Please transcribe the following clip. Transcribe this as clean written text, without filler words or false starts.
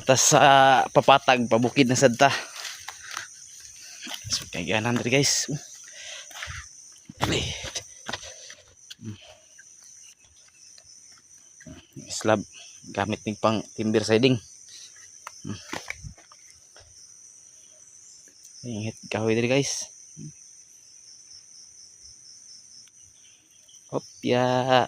ta sa papatag pabukid na sadta. So kay ganan diri guys. Slab gamit ning pang timber siding. Ingit kahoy diri guys. Hop ya.